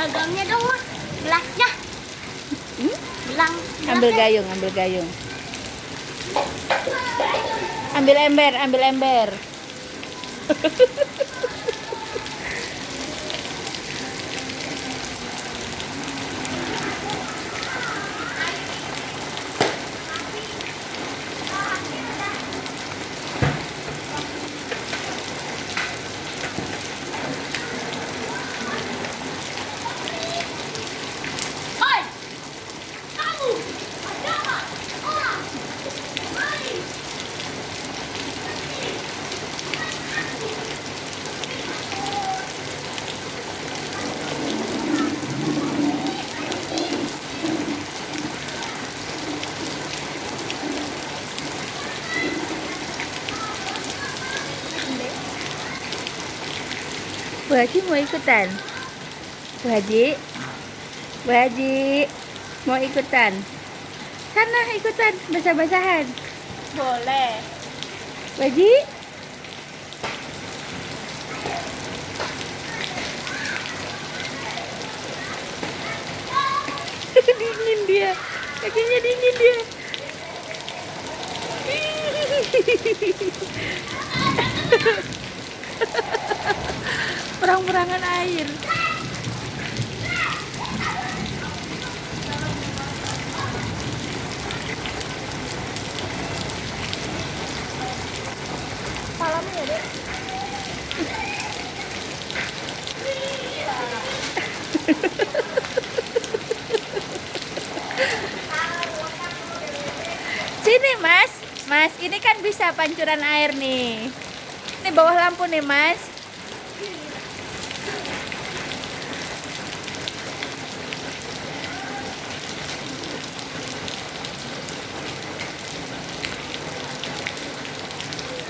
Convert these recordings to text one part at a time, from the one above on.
gagangnya dong, Mak. Gelasnya. Gelang. Ambil gayung, ambil gayung. Ambil ember, ambil ember. Oi! Kamu! Ada apa? Orang! Mari! Bu Haji mau ikutan? Bu Haji? Bu Haji mau ikutan? Sana ikutan, basah-basahan. Boleh. Bu Haji? Dingin dia, kakinya dingin dia. Perang-perangan air. Salamnya ya, Dek. Sini Mas, Mas ini kan bisa pancuran air nih. Ini bawah lampu nih Mas.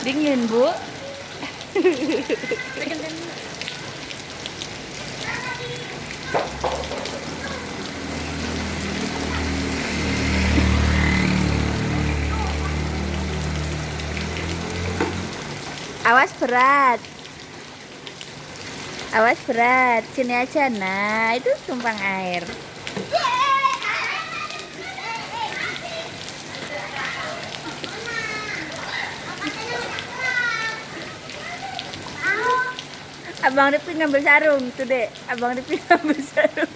Dingin Bu. Awas berat. Awas berat. Sini aja. Nah, itu tumpang air. Abang Rifki ngambil sarung tuh, Dek. Abang Rifki ngambil sarung.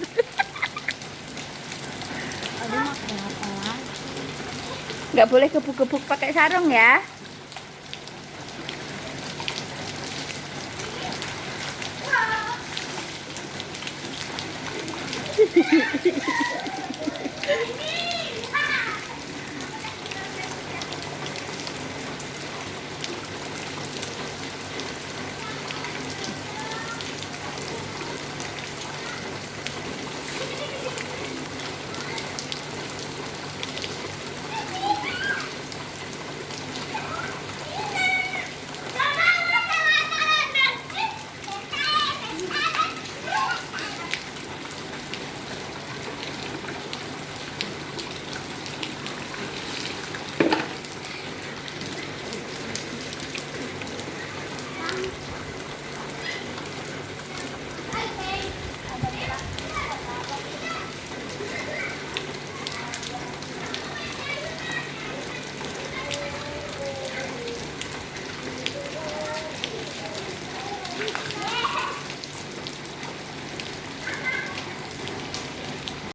Aduh, Mak, kenapa? Nggak boleh gebuk-gebuk pakai sarung ya.